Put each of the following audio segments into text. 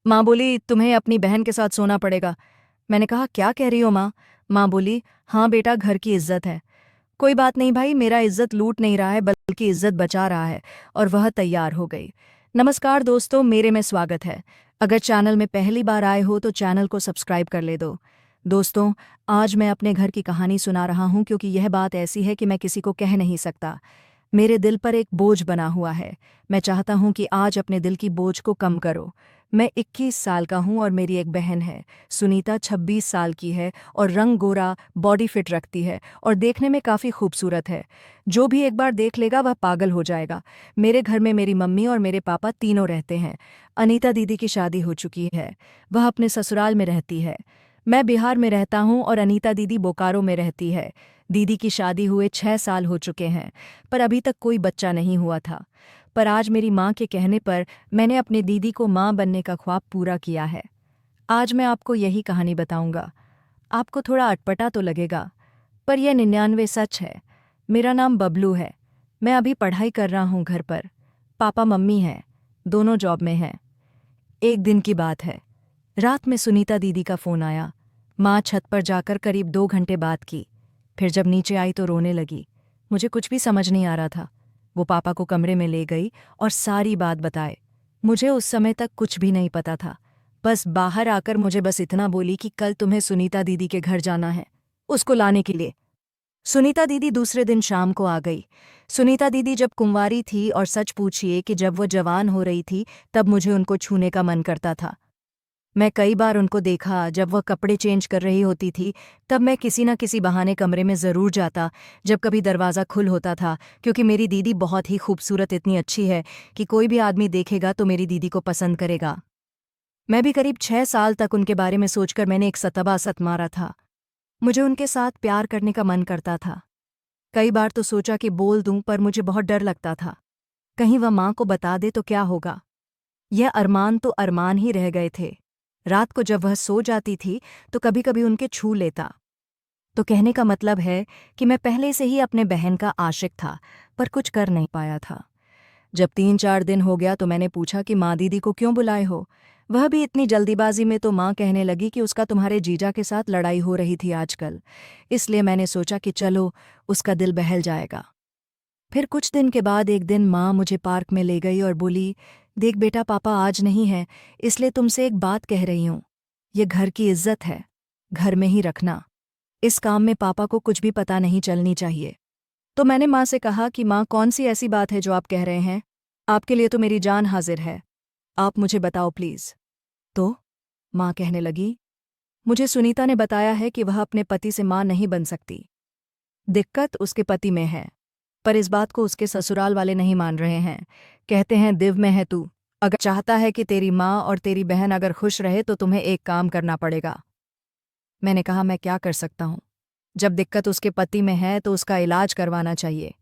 माँ बोली, तुम्हें अपनी बहन के साथ सोना पड़ेगा। मैंने कहा, क्या कह रही हो माँ? माँ बोली, हाँ बेटा, घर की इज्जत है। कोई बात नहीं भाई, मेरा इज्जत लूट नहीं रहा है बल्कि इज्जत बचा रहा है। और वह तैयार हो गई। नमस्कार दोस्तों, मेरे में स्वागत है। अगर चैनल में पहली बार आए हो तो चैनल को सब्सक्राइब कर ले दो। दोस्तों, आज मैं अपने घर की कहानी सुना रहा हूँ क्योंकि यह बात ऐसी है कि मैं किसी को कह नहीं सकता। मेरे दिल पर एक बोझ बना हुआ है। मैं चाहता हूँ कि आज अपने दिल की बोझ को कम करो। मैं 21 साल का हूँ और मेरी एक बहन है। सुनीता 26 साल की है और रंग गोरा, बॉडी फिट रखती है और देखने में काफ़ी खूबसूरत है। जो भी एक बार देख लेगा वह पागल हो जाएगा। मेरे घर में मेरी मम्मी और मेरे पापा तीनों रहते हैं। अनीता दीदी की शादी हो चुकी है। वह अपने ससुराल में रहती है। मैं बिहार में रहता हूँ और अनीता दीदी बोकारो में रहती है। दीदी की शादी हुए 6 साल हो चुके हैं, पर अभी तक कोई बच्चा नहीं हुआ था। पर आज मेरी माँ के कहने पर मैंने अपने दीदी को माँ बनने का ख्वाब पूरा किया है। आज मैं आपको यही कहानी बताऊंगा। आपको थोड़ा अटपटा तो लगेगा, पर यह 99 सच है। मेरा नाम बबलू है। मैं अभी पढ़ाई कर रहा हूँ घर पर। पापा मम्मी हैं, दोनों जॉब में हैं। एक दिन की बात है। रात में सुनीता दीदी का फ़ोन आया। माँ छत पर जाकर करीब 2 घंटे बात की। फिर जब नीचे आई तो रोने लगी। मुझे कुछ भी समझ नहीं आ रहा था। वो पापा को कमरे में ले गई और सारी बात बताए। मुझे उस समय तक कुछ भी नहीं पता था। बस बाहर आकर मुझे बस इतना बोली कि कल तुम्हें सुनीता दीदी के घर जाना है, उसको लाने के लिए। सुनीता दीदी दूसरे दिन शाम को आ गई। सुनीता दीदी जब कुंवारी थी और सच पूछिए कि जब वो जवान हो रही थी तब मुझे उनको छूने का मन करता था। मैं कई बार उनको देखा जब वह कपड़े चेंज कर रही होती थी, तब मैं किसी न किसी बहाने कमरे में ज़रूर जाता। जब कभी दरवाज़ा खुल होता था, क्योंकि मेरी दीदी बहुत ही खूबसूरत, इतनी अच्छी है कि कोई भी आदमी देखेगा तो मेरी दीदी को पसंद करेगा। मैं भी करीब 6 साल तक उनके बारे में सोचकर मैंने एक सतबा सत मारा था। मुझे उनके साथ प्यार करने का मन करता था। कई बार तो सोचा कि बोल दूं, पर मुझे बहुत डर लगता था। कहीं वह माँ को बता दे तो क्या होगा। यह अरमान तो अरमान ही रह गए थे। रात को जब वह सो जाती थी तो कभी कभी उनके छू लेता। तो कहने का मतलब है कि मैं पहले से ही अपने बहन का आशिक था, पर कुछ कर नहीं पाया था। जब 3-4 दिन हो गया तो मैंने पूछा कि माँ दीदी को क्यों बुलाए हो। वह भी इतनी जल्दीबाजी में, तो माँ कहने लगी कि उसका तुम्हारे जीजा के साथ लड़ाई हो रही थी आजकल, इसलिए मैंने सोचा कि चलो, उसका दिल बहल जाएगा। फिर कुछ दिन के बाद एक दिन माँ मुझे पार्क में ले गई और बोली, देख बेटा, पापा आज नहीं है, इसलिए तुमसे एक बात कह रही हूँ। ये घर की इज्जत है, घर में ही रखना। इस काम में पापा को कुछ भी पता नहीं चलनी चाहिए। तो मैंने माँ से कहा कि माँ, कौन सी ऐसी बात है जो आप कह रहे हैं? आपके लिए तो मेरी जान हाजिर है, आप मुझे बताओ प्लीज़। तो माँ कहने लगी, मुझे सुनीता ने बताया है कि वह अपने पति से माँ नहीं बन सकती। दिक्कत उसके पति में है, पर इस बात को उसके ससुराल वाले नहीं मान रहे हैं। कहते हैं, दिव में है तू, अगर चाहता है कि तेरी माँ और तेरी बहन अगर खुश रहे तो तुम्हें एक काम करना पड़ेगा। मैंने कहा, मैं क्या कर सकता हूँ? जब दिक्कत उसके पति में है तो उसका इलाज करवाना चाहिए।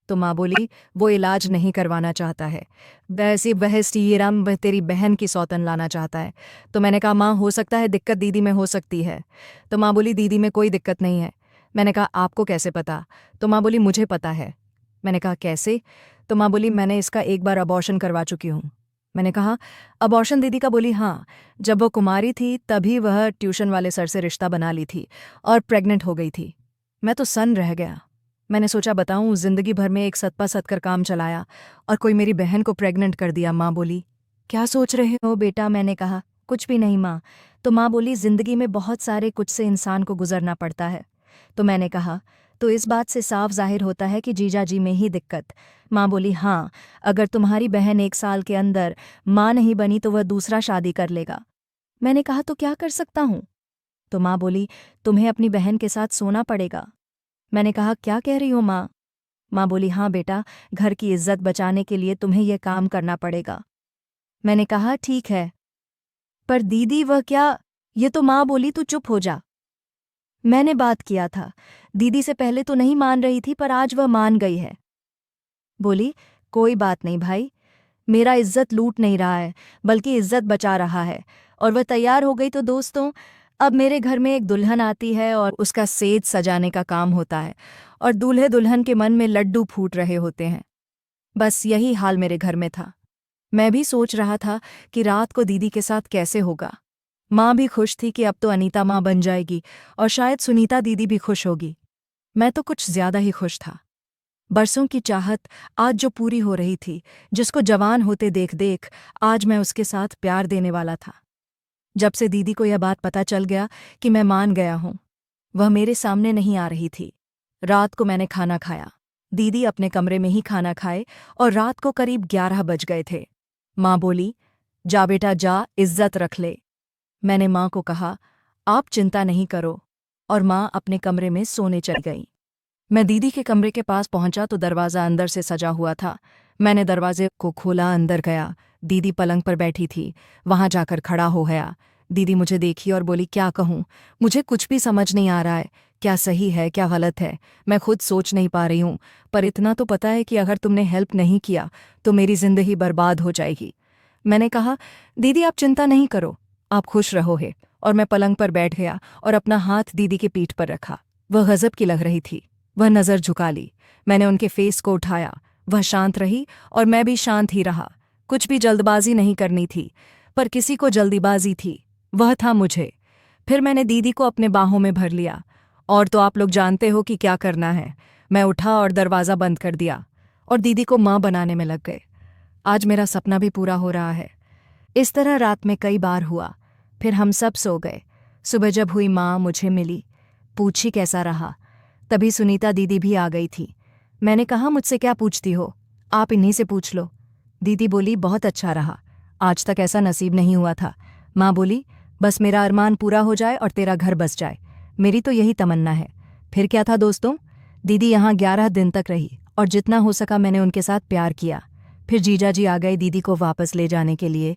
तो माँ बोली, वो इलाज नहीं करवाना चाहता है, वैसे वह श्रीराम वह तेरी बहन की सौतन लाना चाहता है। तो मैंने कहा, माँ, हो सकता है दिक्कत दीदी में हो सकती है। तो माँ बोली, दीदी में कोई दिक्कत नहीं है। मैंने कहा, आपको कैसे पता? तो माँ बोली, मुझे पता है। मैंने कहा, कैसे? तो माँ बोली, मैंने इसका एक बार अबॉर्शन करवा चुकी हूँ। मैंने कहा, अबॉर्शन? दीदी का बोली, हाँ, जब वो कुमारी थी तभी वह ट्यूशन वाले सर से रिश्ता बना ली थी और प्रेग्नेंट हो गई थी। मैं तो सन्न रह गया। मैंने सोचा बताऊं, जिंदगी भर में एक सतपा सत कर काम चलाया और कोई मेरी बहन को प्रेग्नेंट कर दिया। माँ बोली, क्या सोच रहे हो बेटा? मैंने कहा, कुछ भी नहीं माँ। तो माँ बोली, जिंदगी में बहुत सारे कुछ से इंसान को गुजरना पड़ता है। तो मैंने कहा, तो इस बात से साफ जाहिर होता है कि जीजा जी में ही दिक्कत। माँ बोली, हाँ, अगर तुम्हारी बहन 1 साल के अंदर माँ नहीं बनी तो वह दूसरा शादी कर लेगा। मैंने कहा, तो क्या कर सकता हूँ? तो माँ बोली, तुम्हें अपनी बहन के साथ सोना पड़ेगा। मैंने कहा, क्या कह रही हो माँ? माँ बोली, हाँ बेटा, घर की इज्जत बचाने के लिए तुम्हें यह काम करना पड़ेगा। मैंने कहा, ठीक है, पर दीदी वह क्या? ये तो माँ बोली, तू चुप हो जा। मैंने बात किया था, दीदी से पहले तो नहीं मान रही थी, पर आज वह मान गई है। बोली, कोई बात नहीं भाई, मेरा इज्जत लूट नहीं रहा है बल्कि इज्जत बचा रहा है। और वह तैयार हो गई। तो दोस्तों, अब मेरे घर में एक दुल्हन आती है और उसका सेज सजाने का काम होता है और दूल्हे दुल्हन के मन में लड्डू फूट रहे होते हैं। बस यही हाल मेरे घर में था। मैं भी सोच रहा था कि रात को दीदी के साथ कैसे होगा। माँ भी खुश थी कि अब तो अनीता माँ बन जाएगी और शायद सुनीता दीदी भी खुश होगी। मैं तो कुछ ज्यादा ही खुश था। बरसों की चाहत आज जो पूरी हो रही थी, जिसको जवान होते देख देख आज मैं उसके साथ प्यार देने वाला था। जब से दीदी को यह बात पता चल गया कि मैं मान गया हूँ, वह मेरे सामने नहीं आ रही थी। रात को मैंने खाना खाया। दीदी अपने कमरे में ही खाना खाए और रात को करीब 11 बज गए थे। माँ बोली, जा बेटा जा, इज्जत रख ले। मैंने माँ को कहा, आप चिंता नहीं करो, और माँ अपने कमरे में सोने चली गई। मैं दीदी के कमरे के पास पहुंचा तो दरवाज़ा अंदर से सजा हुआ था। मैंने दरवाजे को खोला, अंदर गया। दीदी पलंग पर बैठी थी। वहां जाकर खड़ा हो गया। दीदी मुझे देखी और बोली, क्या कहूँ, मुझे कुछ भी समझ नहीं आ रहा है। क्या सही है क्या गलत है, मैं खुद सोच नहीं पा रही हूँ। पर इतना तो पता है कि अगर तुमने हेल्प नहीं किया तो मेरी जिंदगी बर्बाद हो जाएगी। मैंने कहा, दीदी आप चिंता नहीं करो, आप खुश रहो है। और मैं पलंग पर बैठ गया और अपना हाथ दीदी की पीठ पर रखा। वह गजब की लग रही थी। वह नज़र झुका ली। मैंने उनके फेस को उठाया। वह शांत रही और मैं भी शांत ही रहा। कुछ भी जल्दबाजी नहीं करनी थी, पर किसी को जल्दीबाजी थी, वह था मुझे। फिर मैंने दीदी को अपने बाहों में भर लिया। और तो आप लोग जानते हो कि क्या करना है। मैं उठा और दरवाज़ा बंद कर दिया और दीदी को माँ बनाने में लग गए। आज मेरा सपना भी पूरा हो रहा है। इस तरह रात में कई बार हुआ। फिर हम सब सो गए। सुबह जब हुई, माँ मुझे मिली, पूछी कैसा रहा। तभी सुनीता दीदी भी आ गई थी। मैंने कहा, मुझसे क्या पूछती हो, आप इन्हीं से पूछ लो। दीदी बोली, बहुत अच्छा रहा, आज तक ऐसा नसीब नहीं हुआ था। माँ बोली, बस मेरा अरमान पूरा हो जाए और तेरा घर बस जाए, मेरी तो यही तमन्ना है। फिर क्या था दोस्तों, दीदी यहाँ 11 दिन तक रही और जितना हो सका मैंने उनके साथ प्यार किया। फिर जीजा जी आ गए दीदी को वापस ले जाने के लिए।